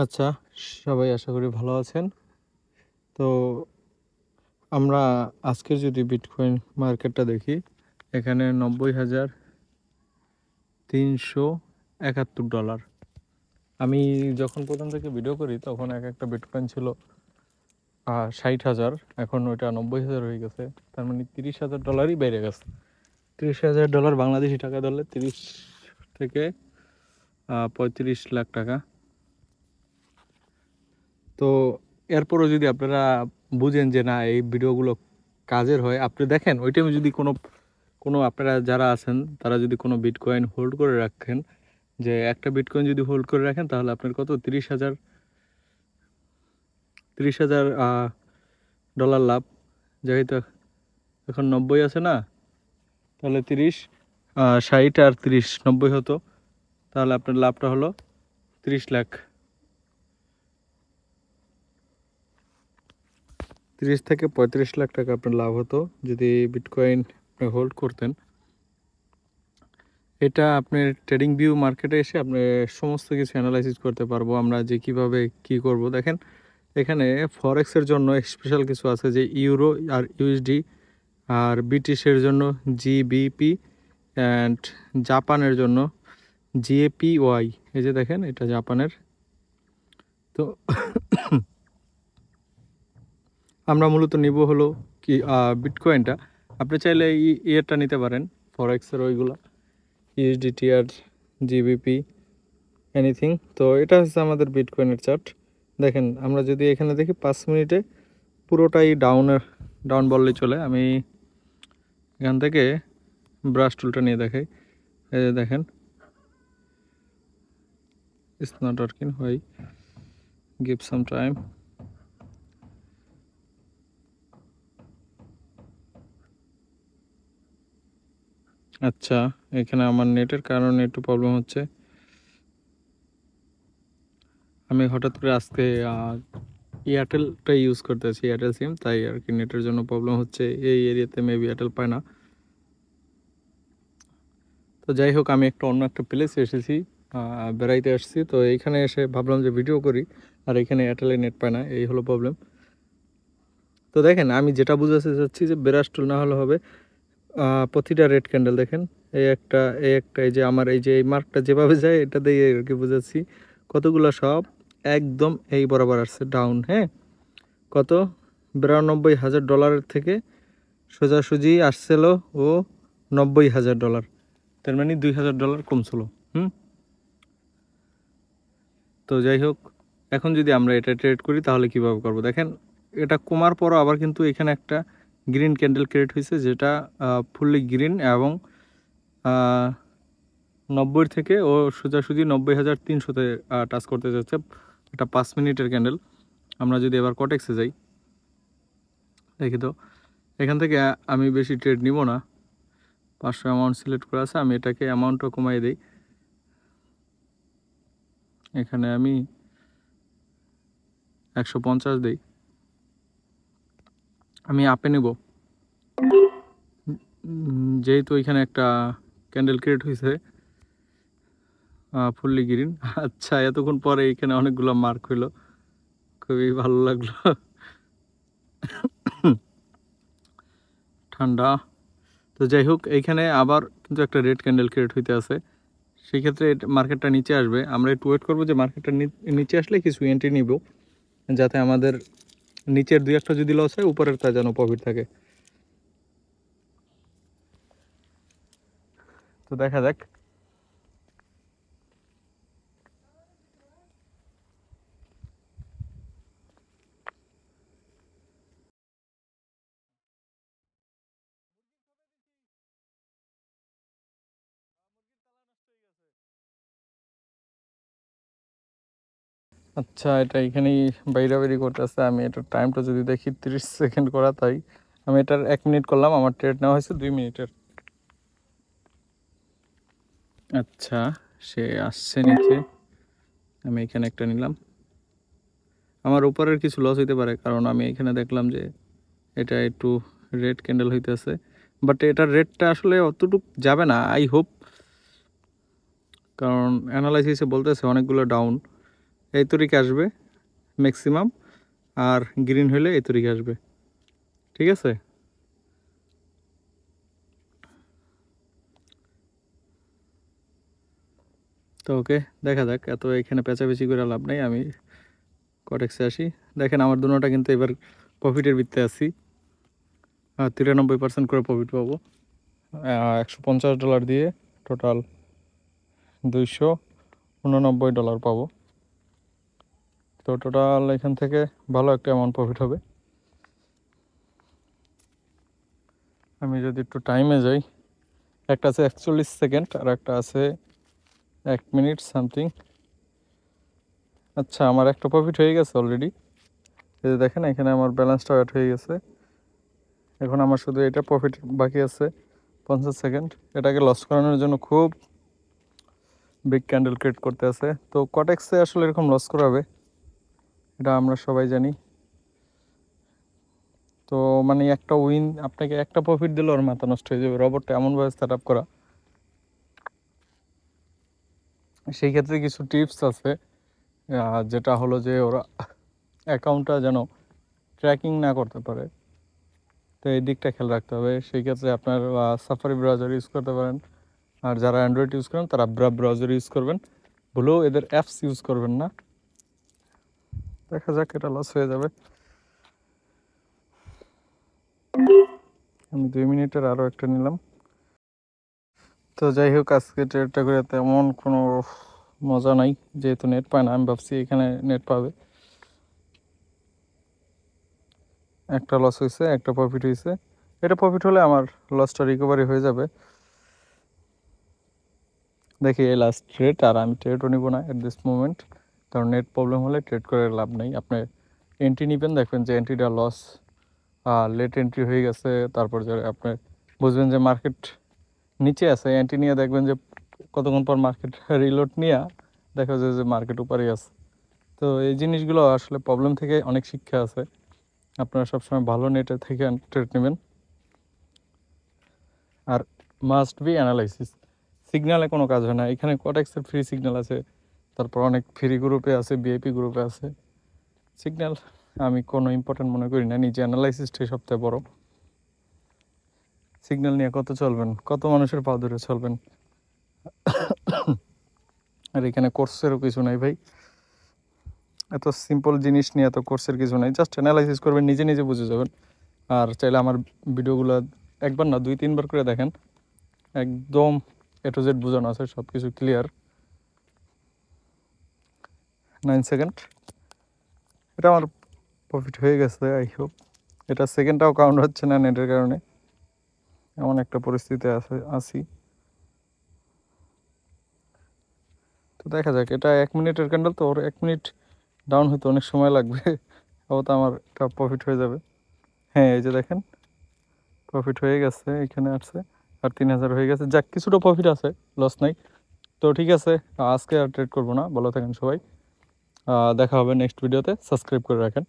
আচ্ছা, সবাই আশা করি ভালো আছেন। তো আমরা আজকের যদি বিটকয়েন মার্কেটটা দেখি, এখানে $90,371। আমি যখন প্রথম থেকে ভিডিও করি তখন এক একটা বিটকয়েন ছিল 60,000, এখন ওইটা 90,000 হয়ে গেছে। তার মানে $30,000ই বেড়ে গেছে। $30,000 বাংলাদেশি টাকা ধরলে 30 থেকে 35 লাখ টাকা। তো এরপরও যদি আপনারা বুঝেন যে না, এই ভিডিওগুলো কাজের হয়, আপনি দেখেন ওই টাইমে যদি কোনো কোনো আপনারা যারা আছেন তারা যদি কোনো বিটকয়েন হোল্ড করে রাখেন, যে একটা বিটকয়েন যদি হোল্ড করে রাখেন তাহলে আপনার কত 30,000 ডলার লাভ। যেহেতু এখন 90 আছে না, তাহলে 30 60 আর 30 90 হতো, তাহলে আপনার লাভটা হলো 30 লাখ। 30 থেকে 35 লাখ টাকা আপনার লাভ হতো যদি বিটকয়েন আপনি হোল্ড করতেন। এটা আপনার ট্রেডিং ভিউ মার্কেটে এসে আপনি সমস্ত কিছু অ্যানালাইসিস করতে পারবো আমরা, যে কিভাবে কি করব। দেখেন এখানে ফরেক্সের জন্য স্পেশাল কিছু আছে, যে ইউরো আর ইউএসডি, আর ব্রিটিশের জন্য জিবিপি, অ্যান্ড জাপানের জন্য জিএপিওয়াই। এই যে দেখেন এটা জাপানের। তো আমরা মূলত নিব হলো কি বিটকয়েনটা। আপনি চাইলে ইয়েটা নিতে পারেন, ফরেক্সের ওইগুলা ইউএসডিটি আর জিবিপি এনিথিং। তো এটা হচ্ছে আমাদের বিটকয়েনের চার্ট। দেখেন আমরা যদি এখানে দেখি 5 মিনিটে পুরোটাই ডাউন বললেই চলে। আমি এখান থেকে ব্রাশ টুলটা নিয়ে দেখাই। এই যে দেখেন, it's not working, why, give some time. আচ্ছা, এখানে আমার নেটের কারণে একটু প্রবলেম হচ্ছে। আমি হঠাৎ করে আজকে এয়ারটেলটা ইউজ করতেছি, এয়ারটেল সিম, তাই আর কি নেটের জন্য প্রবলেম হচ্ছে। এই এরিয়াতে মেবি এয়ারটেল পায় না। তো যাই হোক, আমি অন্য একটা প্লেসে এসেছি, বেড়াইতে আসছি। তো এইখানে এসে ভাবলাম যে ভিডিও করি, আর এখানে এয়ারটেলে নেট পায় না, এই হলো প্রবলেম। তো দেখেন আমি যেটা বুঝাতে চাচ্ছি, যে ব্রাশ টুল না হলে হবে প্রতিটা রেড ক্যান্ডেল দেখেন, এই যে আমার এই যে এই মার্কটা যেভাবে যায় এটা দিয়ে আর কি বুঝাচ্ছি। কতগুলো সব একদম এই বরাবর আসছে ডাউন। হ্যাঁ, কত $92,000 থেকে সোজাসুজি আসছিল ও $90,000। তার মানে $2,000 কমছিল। তো যাই হোক, এখন যদি আমরা এটা ট্রেড করি তাহলে কিভাবে করব দেখেন। এটা কমার পরও আবার কিন্তু এখানে একটা গ্রিন ক্যান্ডেল ক্রিয়েট হয়েছে, যেটা ফুললি গ্রিন, এবং 90 থেকে ও সোজাসুজি 90,300-তে টাচ করতে যাচ্ছে। এটা 5 মিনিটের ক্যান্ডেল। আমরা যদি এবার কটেক্সে যাই, দেখি তো এখান থেকে আমি বেশি ট্রেড নিব না, 500 অ্যামাউন্ট সিলেক্ট করা আছে। আমি এটাকে অ্যামাউন্টও কমাই দিই, এখানে আমি 150 দিই। আমি আপে নেব, যেহেতু এখানে একটা ক্যান্ডেল ক্রিয়েট হয়েছে ফুললি গ্রিন। আচ্ছা, এতক্ষণ পরে এখানে অনেকগুলো মার্ক হইলো, খুবই ভালো লাগলো। ঠান্ডা। তো যাই হোক, এইখানে আবার কিন্তু একটা রেড ক্যান্ডেল ক্রিয়েট হইতে আছে। সেই ক্ষেত্রে মার্কেটটা নিচে আসবে, আমরা একটু ওয়েট করবো যে মার্কেটটা নিচে আসলে কিছু এন্ট্রি নিব, যাতে আমাদের নিচের 2-1টা যদি লস হয়, উপরের তা যেন প্রফিট থাকে। তো দেখা যাক। আচ্ছা, এটা এখানেই বাইরাবাড়ি করতেছে। আমি এটার টাইমটা যদি দেখি 30 সেকেন্ড করা, তাই আমি এটার 1 মিনিট করলাম। আমার ট্রেড নেওয়া হয়েছে 2 মিনিটের। আচ্ছা, সে আসছে নিচে, আমি এখানে একটা নিলাম। আমার উপরের কিছু লস হইতে পারে, কারণ আমি এখানে দেখলাম যে এটা একটু রেড ক্যান্ডেল হইতেছে, বাট এটার রেটটা আসলে অতটুক যাবে না, আই হোপ, কারণ অ্যানালাইসিসে বলতেছে অনেকগুলো ডাউন। এই তরিকে আসবে ম্যাক্সিমাম, আর গ্রিন হলে এই তরিকে আসবে। ঠিক আছে, তো ওকে দেখা যাক, এত এখানে পেঁচাপেচি করে লাভ নেই, আমি কটেক্সে আসি। দেখেন আমার দুটোটা কিন্তু এবার প্রফিটের ভিত্তিতে আছি, 93% করে প্রফিট পাবো। $150 দিয়ে টোটাল $289 পাবো। তো টোটাল এখান থেকে ভালো একটা অ্যামাউন্ট প্রফিট হবে। আমি যদি একটু টাইমে যাই, একটা আছে 41 সেকেন্ড আর একটা আছে 1 মিনিট সামথিং। আচ্ছা, আমার একটা প্রফিট হয়ে গেছে অলরেডি, এই যে দেখেন এখানে আমার ব্যালেন্সটা অ্যাড হয়ে গেছে। এখন আমার শুধু এটা প্রফিট বাকি আছে 50 সেকেন্ড। এটাকে লস করানোর জন্য খুব বিগ ক্যান্ডেল ক্রিয়েট করতে আছে। তো কটেক্সে আসলে এরকম লস করাবে, এটা আমরা সবাই জানি। তো মানে একটা উইন, আপনাকে একটা প্রফিট দিলে ওর মাথা নষ্ট হয়ে যাবে। রবটটা এমনভাবে সেট আপ করা, সেই ক্ষেত্রে কিছু টিপস আছে, যেটা হলো যে ওরা অ্যাকাউন্টটা যেন ট্র্যাকিং না করতে পারে। তো এই দিকটা খেয়াল রাখতে হবে। সেই ক্ষেত্রে আপনার সাফারি ব্রাউজার ইউজ করতে পারেন, আর যারা অ্যান্ড্রয়েড ইউজ করেন তারা ব্রাউজার ইউজ করবেন, ভুলেও এদের অ্যাপস ইউজ করবেন না। দেখা যাক, এটা লস হয়ে যাবে। আমি 2 মিনিটের আরও একটা নিলাম। তো যাই হোক, আজকে ট্রেডটা করে তেমন কোনো মজা নাই, যেহেতু নেট পায় না। আমি ভাবছি এখানে নেট পাবে। একটা লস হয়েছে, একটা প্রফিট হয়েছে। এটা প্রফিট হলে আমার লসটা রিকভারি হয়ে যাবে। দেখি এই লাস্ট ট্রেড, আর আমি ট্রেডও নিব না এট দিস মোমেন্ট, কারণ নেট প্রবলেম হলে ট্রেড করে লাভ নেই। আপনি এন্ট্রি নেবেন, দেখবেন যে এন্ট্রিটা লস, লেট এন্ট্রি হয়ে গেছে, তারপর যে আপনি বুঝবেন যে মার্কেট নিচে আছে, এন্ট্রি নিয়ে দেখবেন যে কতক্ষণ পর মার্কেট রিলোড নিয়ে দেখা যায় যে মার্কেট উপরেই আছে। তো এই জিনিসগুলো আসলে প্রবলেম থেকে অনেক শিক্ষা আছে। আপনারা সবসময় ভালো নেটে থেকে ট্রেড নেবেন, আর মাস্ট বি অ্যানালাইসিস। সিগন্যালে কোনো কাজ হয় না। এখানে কটেক্সের ফ্রি সিগন্যাল আছে, তারপর অনেক ফ্রি গ্রুপে আছে, বিআইপি গ্রুপে আছে। সিগন্যাল আমি কোনো ইম্পর্টেন্ট মনে করি না, নিজে অ্যানালাইসিসটাই সবচেয়ে বড়। সিগন্যাল নিয়ে কত চলবেন, কত মানুষের পা ধরে চলবেন। আর এখানে কোর্সেরও কিছু নাই ভাই, এত সিম্পল জিনিস নিয়ে এত কোর্সের কিছু নাই। জাস্ট অ্যানালাইসিস করবেন, নিজে নিজে বুঝে যাবেন। আর চাইলে আমার ভিডিওগুলো একবার না 2-3 বার করে দেখেন, একদম এ টু জেড বোঝানো আছে, সব কিছু ক্লিয়ার। 9 সেকেন্ড, এটা আমার প্রফিট হয়ে গেছে আই হোপ। এটা সেকেন্ডটাও কাউন্ট হচ্ছে না নেটের কারণে, এমন একটা পরিস্থিতি আছি। তো দেখা যাক, এটা 1 মিনিটের ক্যান্ডেল, তো ওর 1 মিনিট ডাউন হইতে অনেক সময় লাগবে, ও তো আমার এটা প্রফিট হয়ে যাবে। হ্যাঁ, এই যে দেখেন প্রফিট হয়ে গেছে, এখানে আসছে, আর 3000 হয়ে গেছে। যাক, কিছুটা প্রফিট আছে, লস নাই। তো ঠিক আছে, আজকে আর ট্রেড করবো না। ভালো থাকেন সবাই, দেখা হবে নেক্সট ভিডিওতে। সাবস্ক্রাইব করে রাখেন।